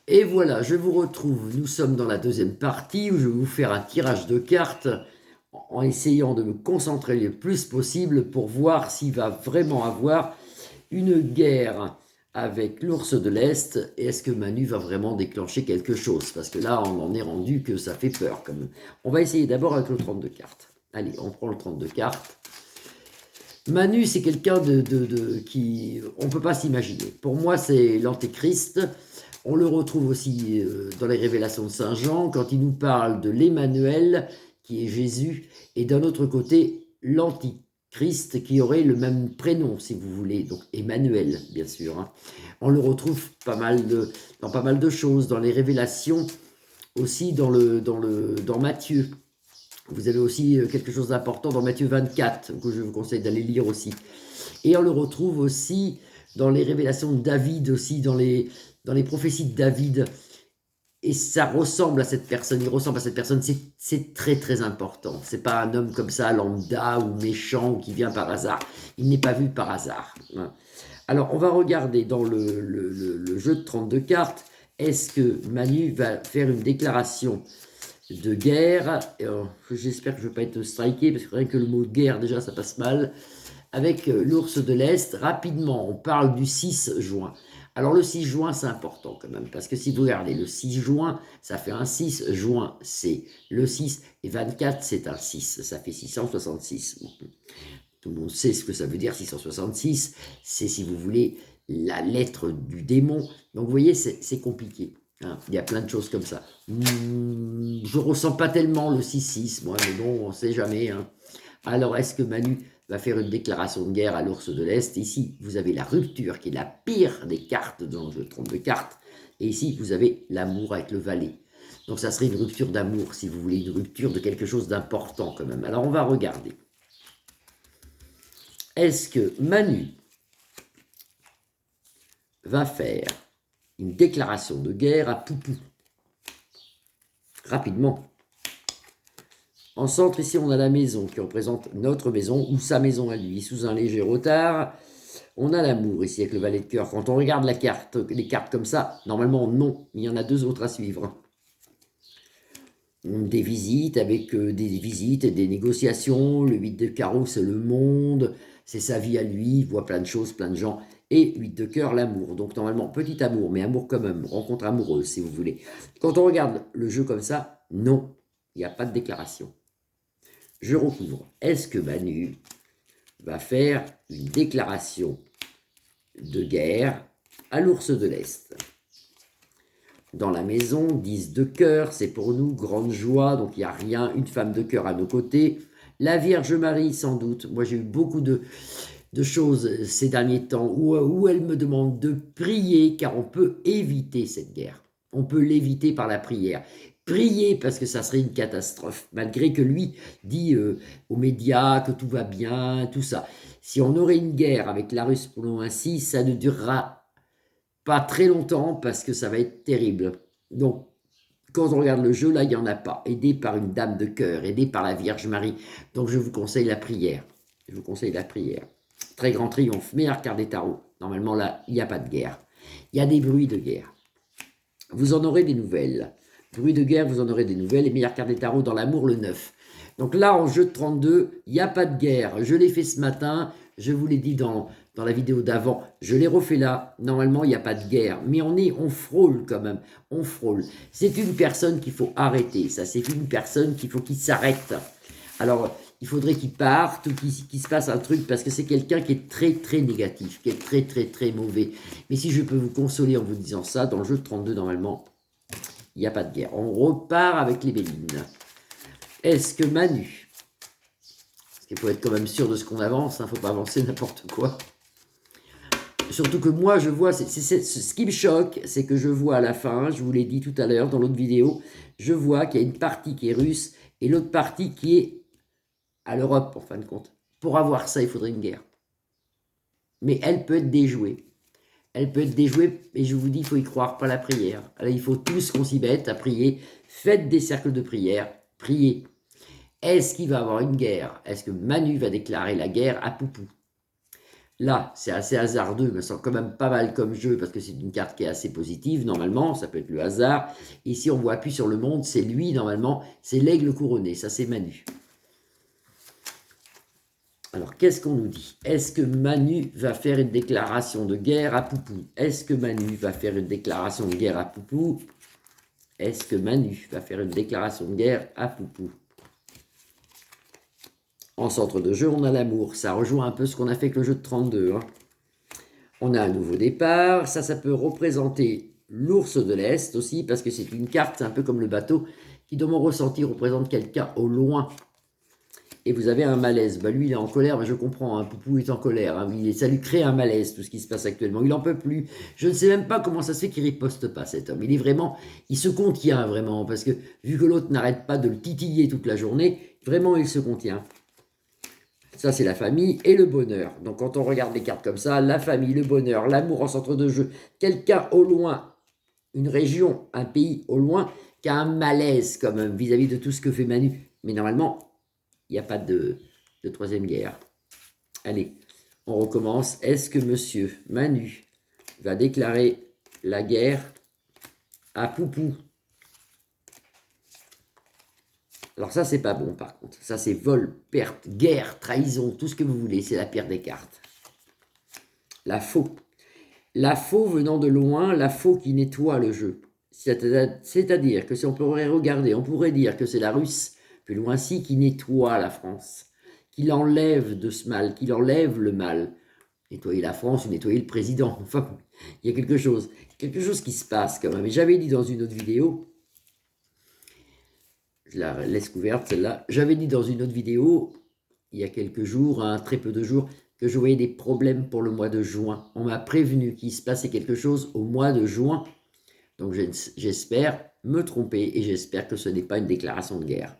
Et voilà, je vous retrouve. Nous sommes dans la deuxième partie où je vais vous faire un tirage de cartes en essayant de me concentrer le plus possible pour voir s'il va vraiment avoir une guerre avec l'ours de l'Est et est-ce que Manu va vraiment déclencher quelque chose? Parce que là, on en est rendu que ça fait peur quand même. On va essayer d'abord avec le 32 cartes. Allez, on prend le 32 cartes. Manu, c'est quelqu'un qui... On ne peut pas s'imaginer. Pour moi, c'est l'antéchrist. On le retrouve aussi dans les révélations de Saint Jean, quand il nous parle de l'Emmanuel, qui est Jésus, et d'un autre côté, l'antichrist, qui aurait le même prénom, si vous voulez, donc Emmanuel, bien sûr. Hein. On le retrouve dans pas mal de choses, dans les révélations, aussi dans Matthieu. Vous avez aussi quelque chose d'important dans Matthieu 24, que je vous conseille d'aller lire aussi. Et on le retrouve aussi dans les révélations de David, aussi dans les prophéties de David. Et ça ressemble à cette personne, il ressemble à cette personne, c'est très très important. C'est pas un homme comme ça, lambda ou méchant ou qui vient par hasard. Il n'est pas vu par hasard. Alors on va regarder dans le jeu de 32 cartes, est-ce que Manu va faire une déclaration de guerre? J'espère que je ne vais pas être striké, parce que rien que le mot guerre, déjà, ça passe mal. Avec l'ours de l'Est, rapidement, on parle du 6 juin. Alors le 6 juin, c'est important quand même, parce que si vous regardez le 6 juin, ça fait un 6, juin, c'est le 6, et 24, c'est un 6, ça fait 666. Tout le monde sait ce que ça veut dire, 666, c'est, si vous voulez, la lettre du démon. Donc vous voyez, c'est compliqué. Hein. Il y a plein de choses comme ça. Je ressens pas tellement le 6-6, moi, mais bon, on ne sait jamais. Hein. Alors, est-ce que Manu va faire une déclaration de guerre à l'ours de l'Est? Ici, vous avez la rupture, qui est la pire des cartes dans le jeu de 32 cartes. Et ici, vous avez l'amour avec le valet. Donc, ça serait une rupture d'amour, si vous voulez, une rupture de quelque chose d'important quand même. Alors, on va regarder. Est-ce que Manu va faire une déclaration de guerre à Poupou? Rapidement. En centre, ici, on a la maison qui représente notre maison ou sa maison à lui. Sous un léger retard, on a l'amour ici avec le valet de cœur. Quand on regarde la carte, les cartes comme ça, normalement, non. Il y en a deux autres à suivre. Des visites avec des visites et des négociations. Le 8 de carreau, c'est le monde. C'est sa vie à lui. Il voit plein de choses, plein de gens. Et 8 de cœur, l'amour. Donc, normalement, petit amour, mais amour quand même. Rencontre amoureuse, si vous voulez. Quand on regarde le jeu comme ça, non. Il n'y a pas de déclaration. Je recouvre. Est-ce que Manu va faire une déclaration de guerre à l'ours de l'Est? Dans la maison, 10 de cœur, c'est pour nous, grande joie, donc il n'y a rien, une femme de cœur à nos côtés. La Vierge Marie, sans doute. Moi, j'ai eu beaucoup de choses ces derniers temps où elle me demande de prier, car on peut éviter cette guerre. On peut l'éviter par la prière. Prier parce que ça serait une catastrophe, malgré que lui dit aux médias que tout va bien, tout ça. Si on aurait une guerre avec la Russie, pour ainsi, ça ne durera pas très longtemps parce que ça va être terrible. Donc, quand on regarde le jeu, là, il n'y en a pas. Aidé par une dame de cœur, aidé par la Vierge Marie. Donc, je vous conseille la prière. Je vous conseille la prière. Très grand triomphe, meilleur quart des tarots. Normalement, là, il n'y a pas de guerre. Il y a des bruits de guerre. Vous en aurez des nouvelles. Bruit de guerre, vous en aurez des nouvelles. Et meilleur quart des tarots dans l'amour, le 9. Donc là, en jeu de 32, il n'y a pas de guerre. Je l'ai fait ce matin. Je vous l'ai dit dans la vidéo d'avant. Je l'ai refait là. Normalement, il n'y a pas de guerre. Mais on frôle quand même. On frôle. C'est une personne qu'il faut arrêter. Ça, c'est une personne qu'il faut qu'il s'arrête. Alors, il faudrait qu'il parte ou qu'il se passe un truc parce que c'est quelqu'un qui est très très négatif, qui est très très très mauvais. Mais si je peux vous consoler en vous disant ça, dans le jeu de 32, normalement, il n'y a pas de guerre. On repart avec les Bélines. Est-ce que Manu, parce qu'il faut être quand même sûr de ce qu'on avance, il ne faut pas avancer n'importe quoi. Surtout que moi, je vois, ce qui me choque, c'est que je vois à la fin, je vous l'ai dit tout à l'heure dans l'autre vidéo, je vois qu'il y a une partie qui est russe et l'autre partie qui est à l'Europe, en fin de compte. Pour avoir ça, il faudrait une guerre. Mais elle peut être déjouée. Elle peut être déjouée, et je vous dis, il faut y croire, pas la prière. Alors, il faut tous qu'on s'y mette à prier. Faites des cercles de prière, priez. Est-ce qu'il va y avoir une guerre? Est-ce que Manu va déclarer la guerre à Poupou? Là, c'est assez hasardeux, mais c'est quand même pas mal comme jeu, parce que c'est une carte qui est assez positive, normalement, ça peut être le hasard. Ici, on voit appuie sur le monde, c'est lui, normalement, c'est l'aigle couronné, ça c'est Manu. Alors, qu'est-ce qu'on nous dit? Est-ce que Manu va faire une déclaration de guerre à Poupou? Est-ce que Manu va faire une déclaration de guerre à Poupou? Est-ce que Manu va faire une déclaration de guerre à Poupou? En centre de jeu, on a l'amour. Ça rejoint un peu ce qu'on a fait avec le jeu de 32. Hein. On a un nouveau départ. Ça peut représenter l'ours de l'Est aussi, parce que c'est une carte, c'est un peu comme le bateau, qui, dans mon ressenti, représente quelqu'un au loin. Et vous avez un malaise. Bah, lui, il est en colère, mais je comprends. Hein. Poupou est en colère. Hein. Ça lui crée un malaise, tout ce qui se passe actuellement. Il n'en peut plus. Je ne sais même pas comment ça se fait qu'il ne riposte pas, cet homme. Il se contient vraiment, parce que vu que l'autre n'arrête pas de le titiller toute la journée, vraiment, il se contient. Ça, c'est la famille et le bonheur. Donc, quand on regarde les cartes comme ça, la famille, le bonheur, l'amour en centre de jeu, quelqu'un au loin, une région, un pays au loin, qui a un malaise quand même vis-à-vis de tout ce que fait Manu. Mais normalement, il n'y a pas de troisième guerre. Allez, on recommence. Est-ce que monsieur Manu va déclarer la guerre à Poupou? Alors ça, c'est pas bon, par contre. Ça, c'est vol, perte, guerre, trahison, tout ce que vous voulez. C'est la pire des cartes. La faux. La faux venant de loin, la faux qui nettoie le jeu. C'est-à-dire que si on pourrait regarder, on pourrait dire que c'est la Russe, plus loin-ci, qui nettoie la France, qui l'enlève de ce mal, qui l'enlève le mal. Nettoyer la France ou nettoyer le président. Enfin, il y a quelque chose qui se passe quand même. Et j'avais dit dans une autre vidéo, je la laisse couverte celle-là, j'avais dit dans une autre vidéo, il y a quelques jours, hein, très peu de jours, que je voyais des problèmes pour le mois de juin. On m'a prévenu qu'il se passait quelque chose au mois de juin. Donc j'espère me tromper et j'espère que ce n'est pas une déclaration de guerre.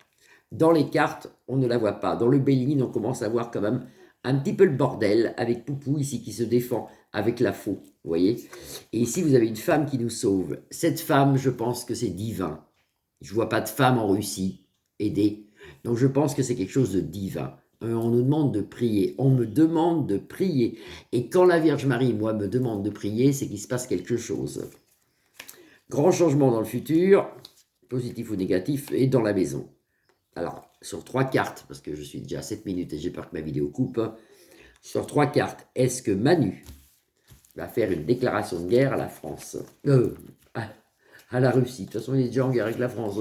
Dans les cartes, on ne la voit pas. Dans le bail-in, on commence à voir quand même un petit peu le bordel avec Poupou ici qui se défend avec la faux, vous voyez. Et ici, vous avez une femme qui nous sauve. Cette femme, je pense que c'est divin. Je ne vois pas de femme en Russie aidée. Donc je pense que c'est quelque chose de divin. On nous demande de prier. On me demande de prier. Et quand la Vierge Marie, moi, me demande de prier, c'est qu'il se passe quelque chose. Grand changement dans le futur, positif ou négatif, et dans la maison. Alors, sur 3 cartes, parce que je suis déjà à 7 minutes et j'ai peur que ma vidéo coupe, sur 3 cartes, est-ce que Manu va faire une déclaration de guerre à la France? À la Russie. De toute façon, il est déjà en guerre avec la France.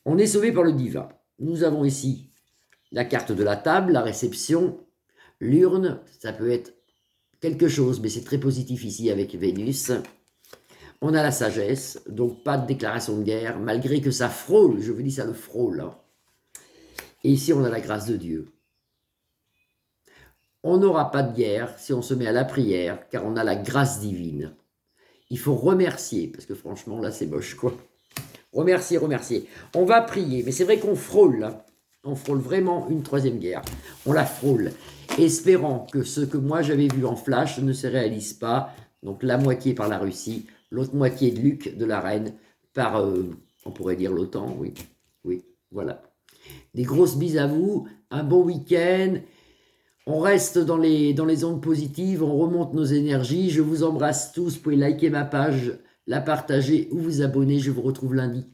On est sauvé par le divin. Nous avons ici la carte de la table, la réception, l'urne, ça peut être quelque chose, mais c'est très positif ici avec Vénus. On a la sagesse, donc pas de déclaration de guerre, malgré que ça frôle, je vous dis ça le frôle. Hein. Et ici, on a la grâce de Dieu. On n'aura pas de guerre si on se met à la prière, car on a la grâce divine. Il faut remercier, parce que franchement, là, c'est moche, quoi. Remercier, remercier. On va prier, mais c'est vrai qu'on frôle, hein. On frôle vraiment une troisième guerre. On la frôle, espérant que ce que moi j'avais vu en flash ne se réalise pas. Donc la moitié par la Russie, l'autre moitié de Luc, de la reine, par, on pourrait dire l'OTAN, oui. Oui, voilà. Des grosses bises à vous, un bon week-end. On reste dans les ondes positives, on remonte nos énergies. Je vous embrasse tous. Vous pouvez liker ma page, la partager ou vous abonner. Je vous retrouve lundi.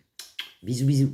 Bisous, bisous.